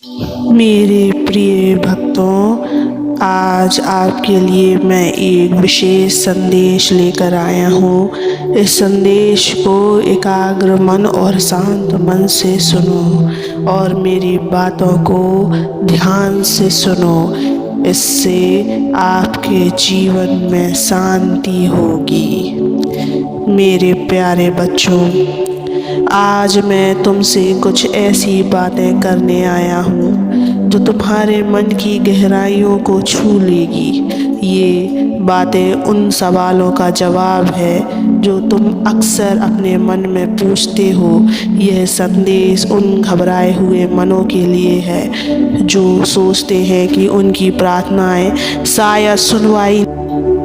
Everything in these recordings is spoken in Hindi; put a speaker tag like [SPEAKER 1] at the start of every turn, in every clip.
[SPEAKER 1] मेरे प्रिय भक्तों, आज आपके लिए मैं एक विशेष संदेश लेकर आया हूँ। इस संदेश को एकाग्र मन और शांत मन से सुनो और मेरी बातों को ध्यान से सुनो। इससे आपके जीवन में शांति होगी। मेरे प्यारे बच्चों, आज मैं तुमसे कुछ ऐसी बातें करने आया हूँ जो तुम्हारे मन की गहराइयों को छू लेगी। ये बातें उन सवालों का जवाब है जो तुम अक्सर अपने मन में पूछते हो। यह संदेश उन घबराए हुए मनों के लिए है जो सोचते हैं कि उनकी प्रार्थनाएं शायद सुनवाई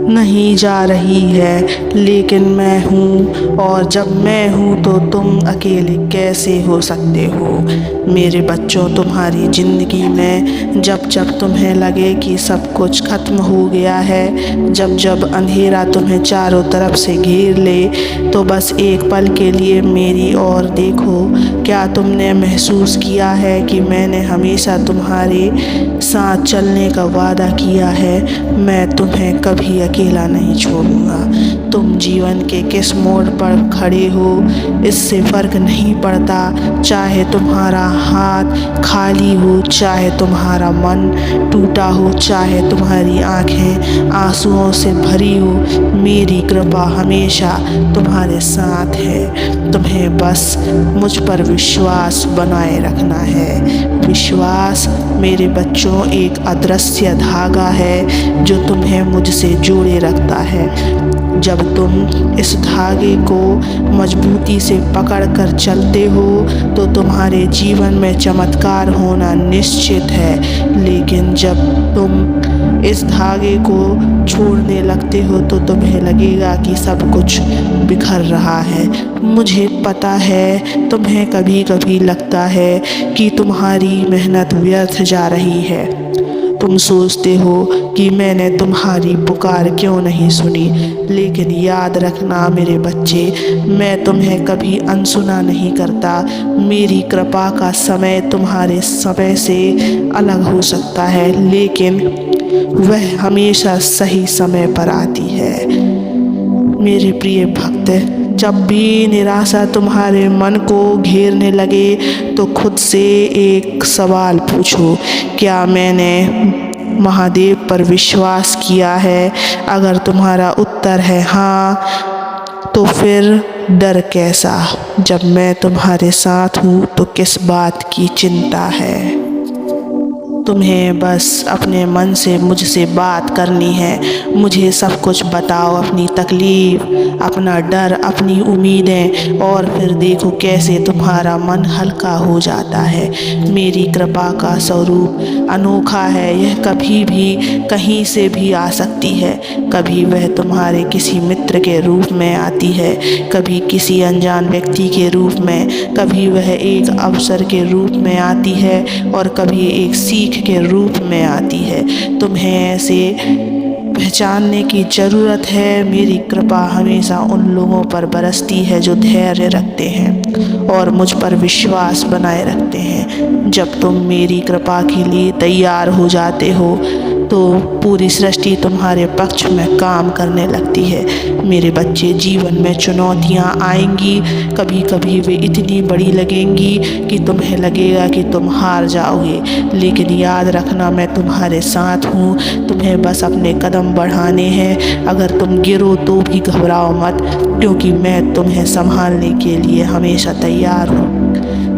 [SPEAKER 1] नहीं जा रही है, लेकिन मैं हूँ और जब मैं हूँ तो तुम अकेले कैसे हो सकते हो। मेरे बच्चों, तुम्हारी ज़िंदगी में जब जब तुम्हें लगे कि सब कुछ खत्म हो गया है, जब जब अंधेरा तुम्हें चारों तरफ से घेर ले, तो बस एक पल के लिए मेरी ओर देखो। क्या तुमने महसूस किया है कि मैंने हमेशा तुम्हारे साथ चलने का वादा किया है? मैं तुम्हें कभी अकेला नहीं छोड़ूंगा। तुम जीवन के किस मोड़ पर खड़े हो इससे फ़र्क नहीं पड़ता। चाहे तुम्हारा हाथ खाली हो, चाहे तुम्हारा मन टूटा हो, चाहे तुम्हारी आंखें आंसुओं से भरी हो, मेरी कृपा हमेशा तुम्हारे साथ है। तुम्हें बस मुझ पर विश्वास बनाए रखना है। विश्वास मेरे बच्चों एक अदृश्य धागा है जो तुम्हें मुझसे जोड़े रखता है। जब तुम इस धागे को मजबूती से पकड़ कर चलते हो तो तुम्हारे जीवन में चमत्कार होना निश्चित है। लेकिन जब तुम इस धागे को छोड़ने लगते हो तो तुम्हें लगेगा कि सब कुछ बिखर रहा है। मुझे पता है तुम्हें कभी कभी लगता है कि तुम्हारी मेहनत व्यर्थ जा रही है। तुम सोचते हो कि मैंने तुम्हारी पुकार क्यों नहीं सुनी, लेकिन याद रखना मेरे बच्चे, मैं तुम्हें कभी अनसुना नहीं करता। मेरी कृपा का समय तुम्हारे समय से अलग हो सकता है, लेकिन वह हमेशा सही समय पर आती है। मेरे प्रिय भक्त, जब भी निराशा तुम्हारे मन को घेरने लगे तो खुद से एक सवाल पूछो, क्या मैंने महादेव पर विश्वास किया है? अगर तुम्हारा उत्तर है हाँ, तो फिर डर कैसा? जब मैं तुम्हारे साथ हूँ तो किस बात की चिंता है? तुम्हें बस अपने मन से मुझसे बात करनी है। मुझे सब कुछ बताओ, अपनी तकलीफ़, अपना डर, अपनी उम्मीदें, और फिर देखो कैसे तुम्हारा मन हल्का हो जाता है। मेरी कृपा का स्वरूप अनोखा है। यह कभी भी कहीं से भी आ सकती है। कभी वह तुम्हारे किसी मित्र के रूप में आती है, कभी किसी अनजान व्यक्ति के रूप में, कभी वह एक अवसर के रूप में आती है और कभी एक सीख के रूप में आती है। तुम्हें ऐसे पहचानने की ज़रूरत है। मेरी कृपा हमेशा उन लोगों पर बरसती है जो धैर्य रखते हैं और मुझ पर विश्वास बनाए रखते हैं। जब तुम मेरी कृपा के लिए तैयार हो जाते हो तो पूरी सृष्टि तुम्हारे पक्ष में काम करने लगती है। मेरे बच्चे, जीवन में चुनौतियाँ आएंगी। कभी कभी वे इतनी बड़ी लगेंगी कि तुम्हें लगेगा कि तुम हार जाओगे, लेकिन याद रखना मैं तुम्हारे साथ हूँ। तुम्हें बस अपने कदम बढ़ाने हैं। अगर तुम गिरो तो भी घबराओ मत, क्योंकि मैं तुम्हें संभालने के लिए हमेशा तैयार हूँ।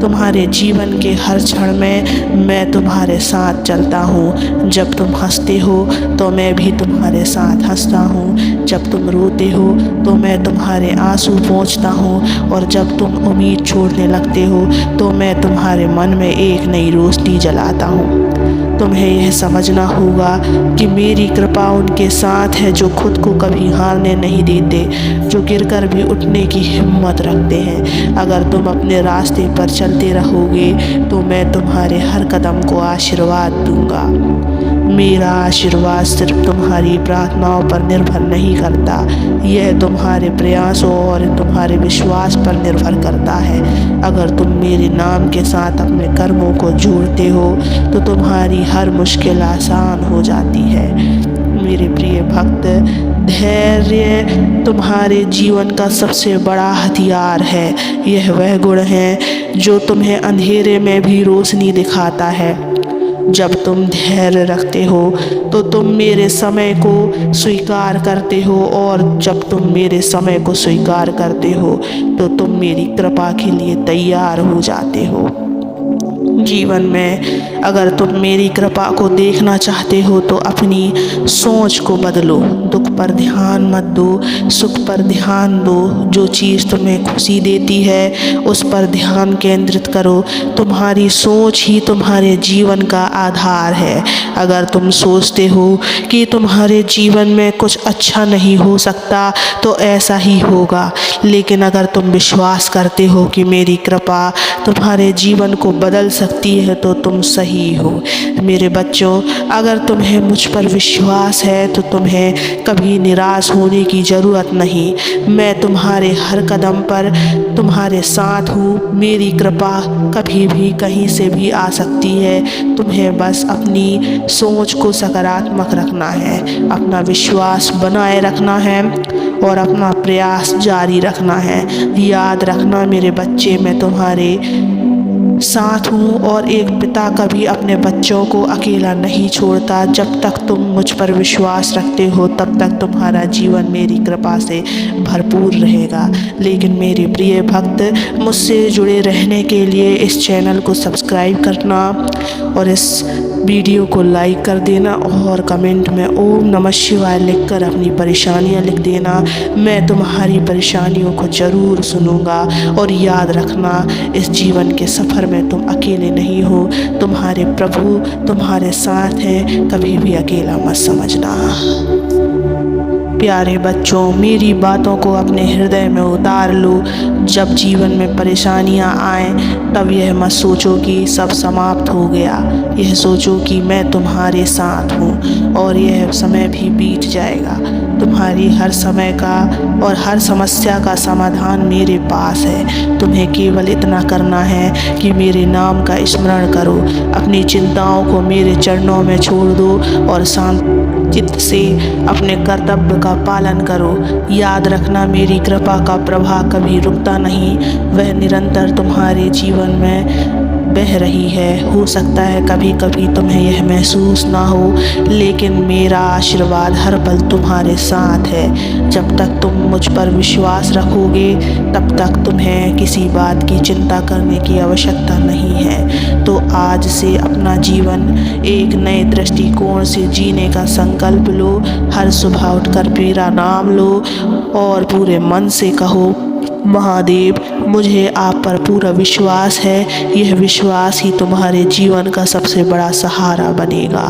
[SPEAKER 1] तुम्हारे जीवन के हर क्षण में मैं तुम्हारे साथ चलता हूँ। जब तुम हंसते हो तो मैं भी तुम्हारे साथ हंसता हूँ। जब तुम रोते हो तो मैं तुम्हारे आंसू पोंछता हूँ, और जब तुम उम्मीद छोड़ने लगते हो तो मैं तुम्हारे मन में एक नई रोशनी जलाता हूँ। तुम्हें यह समझना होगा कि मेरी कृपा उनके साथ है जो खुद को कभी हारने नहीं देते, जो गिरकर भी उठने की हिम्मत रखते हैं। अगर तुम अपने रास्ते पर चलते रहोगे तो मैं तुम्हारे हर कदम को आशीर्वाद दूंगा। मेरा आशीर्वाद सिर्फ तुम्हारी प्रार्थनाओं पर निर्भर नहीं करता, यह तुम्हारे प्रयासों और तुम्हारे विश्वास पर निर्भर करता है। अगर तुम मेरे नाम के साथ अपने कर्मों को जोड़ते हो तो तुम्हारी हर मुश्किल आसान हो जाती है। मेरे प्रिय भक्त, धैर्य तुम्हारे जीवन का सबसे बड़ा हथियार है। यह वह गुण है जो तुम्हें अंधेरे में भी रोशनी दिखाता है। जब तुम धैर्य रखते हो तो तुम मेरे समय को स्वीकार करते हो, और जब तुम मेरे समय को स्वीकार करते हो तो तुम मेरी कृपा के लिए तैयार हो जाते हो। जीवन में अगर तुम मेरी कृपा को देखना चाहते हो तो अपनी सोच को बदलो। दुख पर ध्यान मत दो, सुख पर ध्यान दो। जो चीज़ तुम्हें खुशी देती है उस पर ध्यान केंद्रित करो। तुम्हारी सोच ही तुम्हारे जीवन का आधार है। अगर तुम सोचते हो कि तुम्हारे जीवन में कुछ अच्छा नहीं हो सकता तो ऐसा ही होगा, लेकिन अगर तुम विश्वास करते हो कि मेरी कृपा तुम्हारे जीवन को बदल सकती है तो तुम सही हो। मेरे बच्चों, अगर तुम्हें मुझ पर विश्वास है तो तुम्हें कभी निराश होने की ज़रूरत नहीं। मैं तुम्हारे हर कदम पर तुम्हारे साथ हूँ। मेरी कृपा कभी भी कहीं से भी आ सकती है। तुम्हें बस अपनी सोच को सकारात्मक रखना है, अपना विश्वास बनाए रखना है और अपना प्रयास जारी रखना है। याद रखना मेरे बच्चे, मैं तुम्हारे साथ हूँ और एक पिता कभी अपने बच्चों को अकेला नहीं छोड़ता। जब तक तुम मुझ पर विश्वास रखते हो तब तक तुम्हारा जीवन मेरी कृपा से भरपूर रहेगा। लेकिन मेरे प्रिय भक्त, मुझसे जुड़े रहने के लिए इस चैनल को सब्सक्राइब करना और इस वीडियो को लाइक कर देना और कमेंट में ओम नमः शिवाय लिखकर अपनी परेशानियां लिख देना। मैं तुम्हारी परेशानियों को ज़रूर सुनूंगा। और याद रखना, इस जीवन के सफ़र में तुम अकेले नहीं हो। तुम्हारे प्रभु तुम्हारे साथ हैं, कभी भी अकेला मत समझना। प्यारे बच्चों, मेरी बातों को अपने हृदय में उतार लो। जब जीवन में परेशानियां आएं तब यह मत सोचो कि सब समाप्त हो गया। यह सोचो कि मैं तुम्हारे साथ हूँ और यह समय भी बीत जाएगा। तुम्हारी हर समय का और हर समस्या का समाधान मेरे पास है। तुम्हें केवल इतना करना है कि मेरे नाम का स्मरण करो, अपनी चिंताओं को मेरे चरणों में छोड़ दो और शांत चित्त से अपने कर्तव्य का पालन करो। याद रखना, मेरी कृपा का प्रवाह कभी रुकता नहीं, वह निरंतर तुम्हारे जीवन में बह रही है। हो सकता है कभी कभी तुम्हें यह महसूस ना हो, लेकिन मेरा आशीर्वाद हर पल तुम्हारे साथ है। जब तक तुम मुझ पर विश्वास रखोगे तब तक तुम्हें किसी बात की चिंता करने की आवश्यकता नहीं है। तो आज से अपना जीवन एक नए दृष्टिकोण से जीने का संकल्प लो। हर सुबह उठकर मेरा नाम लो और पूरे मन से कहो, महादेव, मुझे आप पर पूरा विश्वास है। यह विश्वास ही तुम्हारे जीवन का सबसे बड़ा सहारा बनेगा।